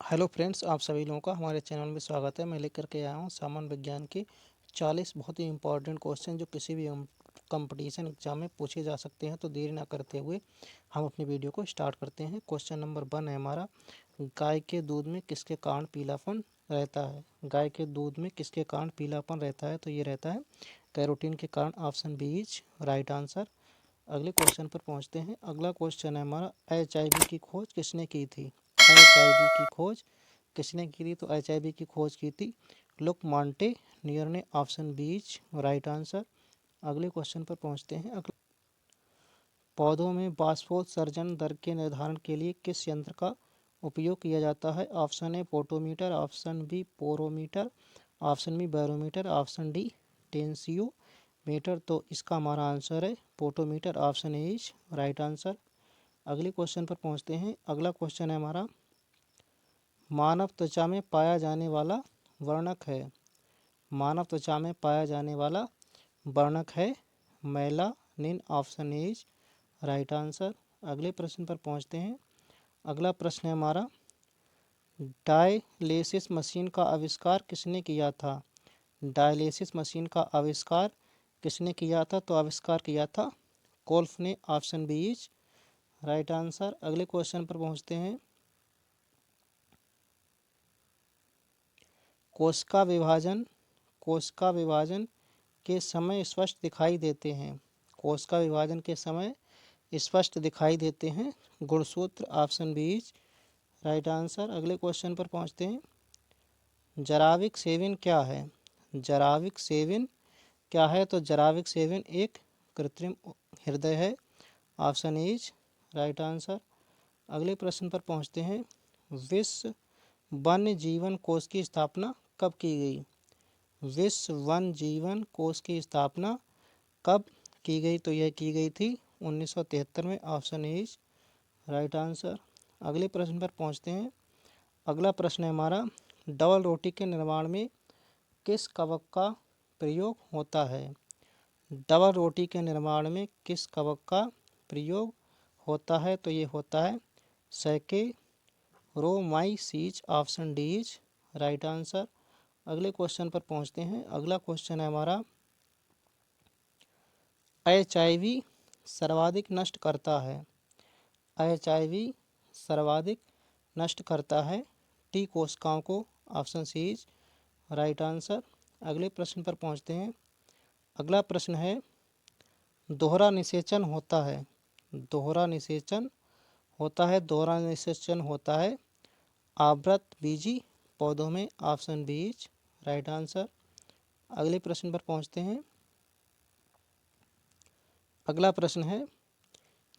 Hello friends, आप सभी लोगों का हमारे चैनल में स्वागत है। मैं लेकर के आया हूँ सामान्य विज्ञान के 40 बहुत ही इंपॉर्टेंट क्वेश्चन जो किसी भी कंपटीशन एग्जाम में पूछे जा सकते हैं। तो देर ना करते हुए हम अपनी वीडियो को स्टार्ट करते हैं। क्वेश्चन नंबर 1 है हमारा, गाय के दूध में किसके कारण पीलापन रहता है। गाय के दूध में किसके कारण पीलापन रहता है, तो ये रहता है कैरोटीन के कारण। Option B is right answer. अगले क्वेश्चन पर पहुंचते हैं। अगला क्वेश्चन है हमारा, HIV की खोज किसने की थी। HIV की खोज किसने की थी, तो HIV की खोज की थी लुक मॉन्टेनियर ने। Option B is right answer. अगले क्वेश्चन पर पहुंचते हैं। पौधों में बाष्पोत्सर्जन दर के निर्धारण के लिए किस यंत्र का उपयोग किया जाता है। Option A photometer, option B porometer, option B barometer, option D tensiometer. तो इसका हमारा आंसर है photometer. Option A is right answer. अगले क्वेश्चन पर पहुंचते हैं। अगला क्वेश्चन है हमारा, मानव त्वचा में पाया जाने वाला वर्णक है। मानव त्वचा में पाया जाने वाला वर्णक है melanin. Option A is right answer. अगले प्रश्न पर पहुंचते हैं। अगला प्रश्न है हमारा, डायलिसिस मशीन का आविष्कार किसने किया था। डायलिसिस मशीन का आविष्कार किसने किया था, तो आविष्कार किया था कोल्फ ने। Option B is right answer. अगले क्वेश्चन पर पहुंचते हैं। कोशिका विभाजन के समय स्पष्ट दिखाई देते हैं। कोशिका विभाजन के समय स्पष्ट दिखाई देते हैं गुणसूत्र। Option B is right answer. अगले क्वेश्चन पर पहुंचते हैं। जराविक सेविन क्या है। जराविक सेविन क्या है, तो जराविक सेविन एक कृत्रिम हृदय है। Option is right answer. अगले प्रश्न पर पहुंचते हैं। विश्व वन्य जीवन कोष की स्थापना कब की गई। विश्व वन्य जीवन कोष की स्थापना कब की गई, तो यह की गई थी 1973 में। Option is right answer. अगले प्रश्न पर पहुंचते हैं। अगला प्रश्न है हमारा, डबल रोटी के निर्माण में किस कवक का प्रयोग होता है। डबल रोटी के निर्माण में किस कवक का प्रयोग होता है, तो ये होता है saccharomyces. Option D is right answer. अगले क्वेश्चन पर पहुंचते हैं। अगला क्वेश्चन है हमारा, HIV सर्वाधिक नष्ट करता है। HIV सर्वाधिक नष्ट करता है टी कोशिकाओं को। Option C is right answer. अगले प्रश्न पर पहुंचते हैं। अगला प्रश्न है, दोहरा निषेचन होता है। दोहरा निषेचन होता है। दोहरा निषेचन होता है आवृत बीजी पौधों में। Option B is right answer. अगले प्रश्न पर पहुंचते हैं। अगला प्रश्न है,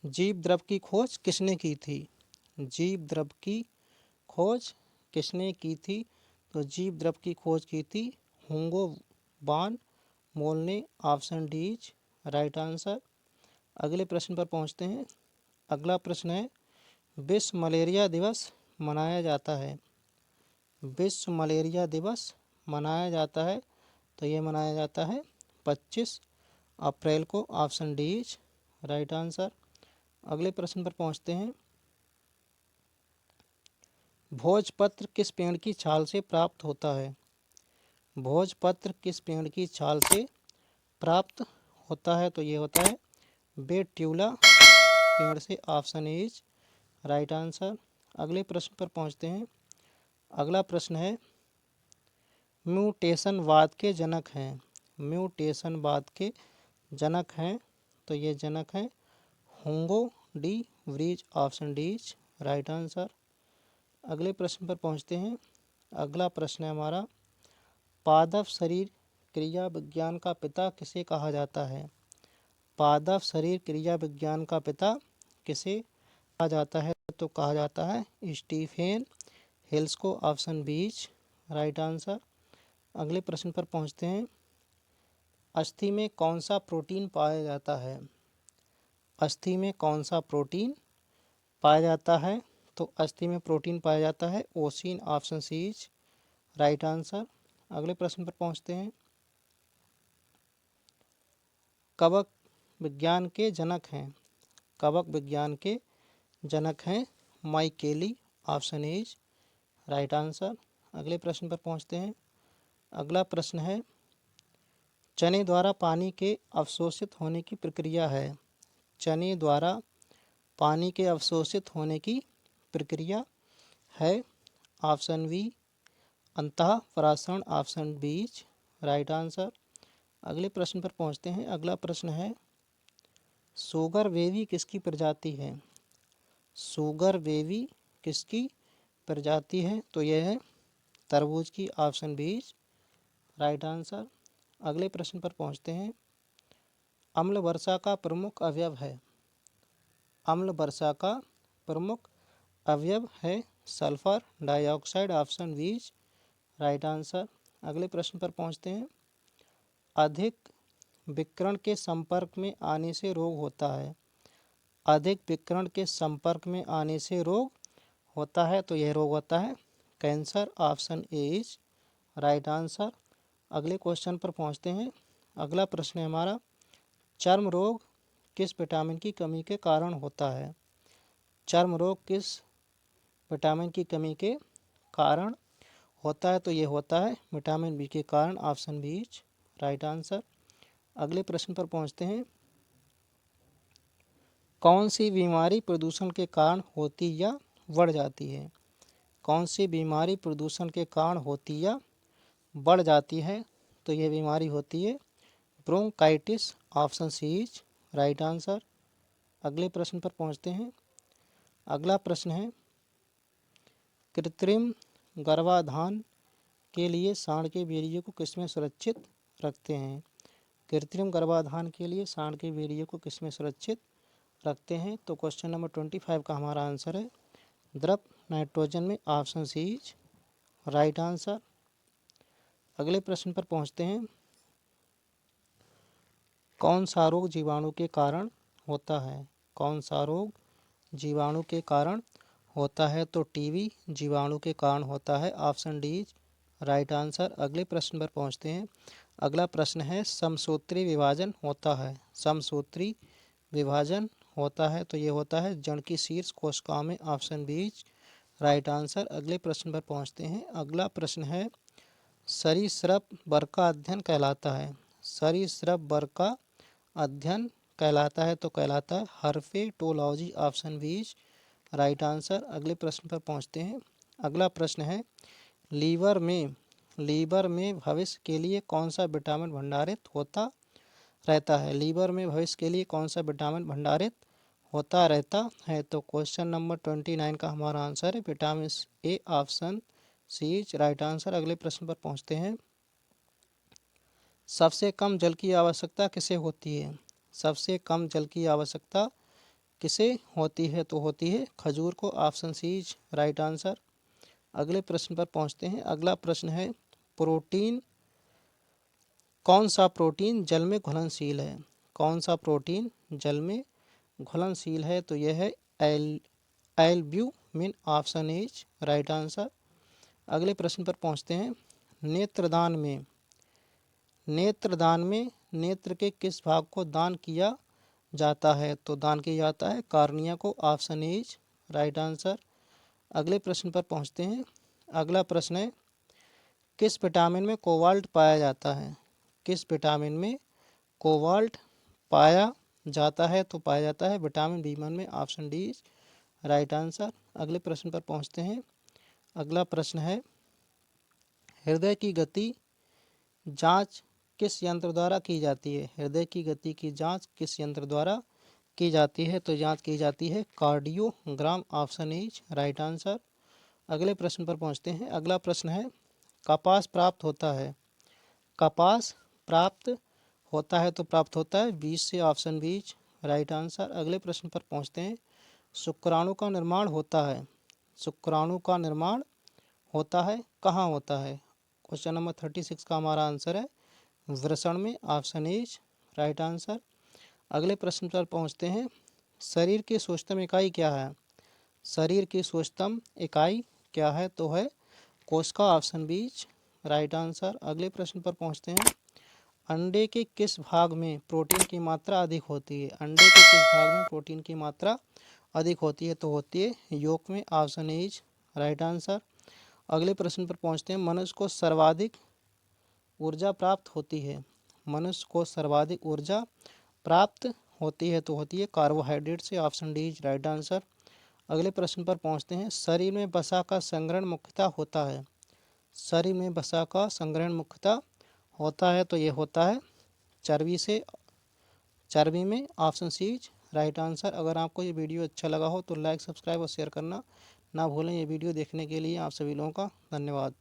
जीव द्रव की खोज किसने की थी। जीव द्रव की खोज किसने की थी, तो जीव द्रव की खोज की थी हुंगो बान मोल ने। Option D is right answer. अगले प्रश्न पर पहुंचते हैं। अगला प्रश्न है, विश्व मलेरिया दिवस मनाया जाता है। विश्व मलेरिया दिवस मनाया जाता है, तो ये मनाया जाता है 25 अप्रैल को। Option D is right answer. अगले प्रश्न पर पहुंचते हैं। भोजपत्र किस पेड़ की छाल से प्राप्त होता है। भोजपत्र किस पेड़ की छाल से प्राप्त होता है, तो ये होता है बेट्यूला पेड़ से। Option is right answer. अगले प्रश्न पर पहुंचते हैं। अगला प्रश्न है, म्यूटेशनवाद के जनक हैं। म्यूटेशनवाद के जनक हैं, तो ये जनक हैं Hugo de Vries. Option D is right answer. अगले प्रश्न पर पहुंचते हैं। अगला प्रश्न है हमारा, पादप शरीर क्रिया विज्ञान का पिता किसे कहा जाता है। पादप शरीर क्रिया विज्ञान का पिता किसे कहा जाता है, तो कहा जाता है स्टीफेन हेल्स को। Option B is right answer. अगले प्रश्न पर पहुंचते हैं। अस्थि में कौन सा प्रोटीन पाया जाता है। अस्थि में कौन सा प्रोटीन पाया जाता है, तो अस्थि में प्रोटीन पाया जाता है ossein. Option C is right answer. अगले प्रश्न पर पहुंचते हैं। कवक विज्ञान के जनक हैं। कवक विज्ञान के जनक हैं माइकेली। Option is right answer. अगले प्रश्न पर पहुंचते हैं। अगला प्रश्न है, चने द्वारा पानी के अवशोषित होने की प्रक्रिया है। चने द्वारा पानी के अवशोषित होने की प्रक्रिया है। ऑप्शन बी अंतः परासरण, ऑप्शन बीज, राइट आंसर। अगले प्रश्न पर पहुंचते हैं। अगला प्रश्न है, शुगर बेबी किसकी प्रजाति है। शुगर बेबी किसकी प्रजाति है, तो यह है तरबूज की, ऑप्शन बीज, राइट आंसर। अगले प्रश्न पर पहुंचते हैं। अम्ल वर्षा का प्रमुख अवयव है। अम्ल वर्षा का प्रमुख अवयव है सल्फर डाइऑक्साइड, ऑप्शन बीज, राइट आंसर। अगले प्रश्न पर पहुंचते हैं। अधिक विकिरण के संपर्क में आने से रोग होता है। अधिक विकिरण के संपर्क में आने से रोग होता है, तो यह रोग होता है cancer, option A is right answer. अगले क्वेश्चन पर पहुंचते हैं। अगला प्रश्न है हमारा, चर्म रोग किस विटामिन की कमी के कारण होता है। चर्म रोग किस विटामिन की कमी के कारण होता है, तो ये होता है विटामिन बी के कारण, option B is right answer. अगले प्रश्न पर पहुंचते हैं। कौन सी बीमारी प्रदूषण के कारण होती या बढ़ जाती है। कौन सी बीमारी प्रदूषण के कारण होती या बढ़ जाती है, तो यह बीमारी होती है bronchitis, option C is right answer. अगले प्रश्न पर पहुंचते हैं। अगला प्रश्न है, कृत्रिम गर्भाधान के लिए सांड के वीर्य को किसमें सुरक्षित रखते हैं। कृत्रिम गर्भाधान के लिए सांड के वीर्य को किसमें सुरक्षित रखते हैं, तो क्वेश्चन नंबर 25 का हमारा आंसर है द्रव नाइट्रोजन में, option C is right answer. अगले प्रश्न पर पहुंचते हैं। कौन सा रोग जीवाणु के कारण होता है। कौन सा रोग जीवाणु के कारण होता है, तो टीबी जीवाणु के कारण होता है, option D is right answer. अगले प्रश्न पर पहुंचते हैं। अगला प्रश्न है, समसूत्री विभाजन होता है। समसूत्री विभाजन होता है, तो ये होता है जड़ की शीर्ष कोशिकाओं में, option B is right answer. अगले प्रश्न पर पहुंचते हैं। अगला प्रश्न है, सरीसृप वर्ग का अध्ययन कहलाता है। सरीसृप वर्ग का अध्ययन कहलाता है, तो कहलाता है herpetology, option B is right answer. अगले प्रश्न पर पहुंचते हैं। अगला प्रश्न है, लीवर में भविष्य के लिए कौन सा विटामिन भंडारित होता रहता है। लीवर में भविष्य के लिए कौन सा विटामिन भंडारित होता रहता है, तो क्वेश्चन नंबर 29 का हमारा आंसर है vitamin A, option C is right answer. अगले प्रश्न पर पहुंचते हैं। सबसे कम जल की आवश्यकता किसे होती है। सबसे कम जल की आवश्यकता किसे होती है, तो होती है खजूर को, option C is right answer. अगले प्रश्न पर पहुंचते हैं। अगला प्रश्न है, प्रोटीन कौन सा प्रोटीन जल में घुलनशील है। कौन सा प्रोटीन जल में घुलनशील है, तो यह है albumin, option is right answer. अगले प्रश्न पर पहुंचते हैं। नेत्रदान में नेत्र के किस भाग को दान किया जाता है, तो दान किया जाता है कार्निया को, ऑप्शन इज राइट आंसर। अगले प्रश्न पर पहुंचते हैं। अगला प्रश्न है, किस विटामिन में कोबाल्ट पाया जाता है। किस विटामिन में कोबाल्ट पाया जाता है, तो पाया जाता है विटामिन बी1 में, option D is right answer. अगले प्रश्न पर पहुंचते हैं। अगला प्रश्न है, हृदय की गति जांच किस यंत्र द्वारा की जाती है। हृदय की गति की जांच किस यंत्र द्वारा की जाती है, तो जांच की जाती है cardiogram, option is right answer. अगले प्रश्न पर पहुंचते हैं। अगला प्रश्न है, कपास प्राप्त होता है। कपास प्राप्त होता है, तो प्राप्त होता है बीज से, ऑप्शन बीज राइट आंसर। अगले प्रश्न पर पहुंचते हैं। शुक्राणु का निर्माण होता है। शुक्राणु का निर्माण होता है कहाँ होता है, क्वेश्चन नंबर 36 का हमारा आंसर है वृषण में, ऑप्शन इज राइट आंसर। अगले प्रश्न पर पहुंचते हैं। शरीर की सूक्ष्मतम इकाई क्या है। शरीर की सूक्ष्मतम इकाई क्या है, तो है कोशिका, ऑप्शन बीज राइट आंसर। अगले प्रश्न पर पहुंचते हैं। अंडे के किस भाग में प्रोटीन की मात्रा अधिक होती है। अंडे के किस भाग में प्रोटीन की मात्रा अधिक होती है, तो होती है योक में, ऑप्शन इज राइट आंसर। अगले प्रश्न पर पहुंचते हैं। मनुष्य को सर्वाधिक ऊर्जा प्राप्त होती है। मनुष्य को सर्वाधिक ऊर्जा प्राप्त होती है तो होती है कार्बोहाइड्रेट से। Option D is right answer. अगले प्रश्न पर पहुंचते हैं। शरीर में वसा का संग्रहण मुख्यतः होता है। शरीर में वसा का संग्रहण मुख्यतः होता है तो ये होता है चर्बी से, चर्बी में। Option C is right answer. अगर आपको ये वीडियो अच्छा लगा हो तो लाइक, सब्सक्राइब और शेयर करना ना भूलें। ये वीडियो देखने के लिए आप सभी लोगों का धन्यवाद।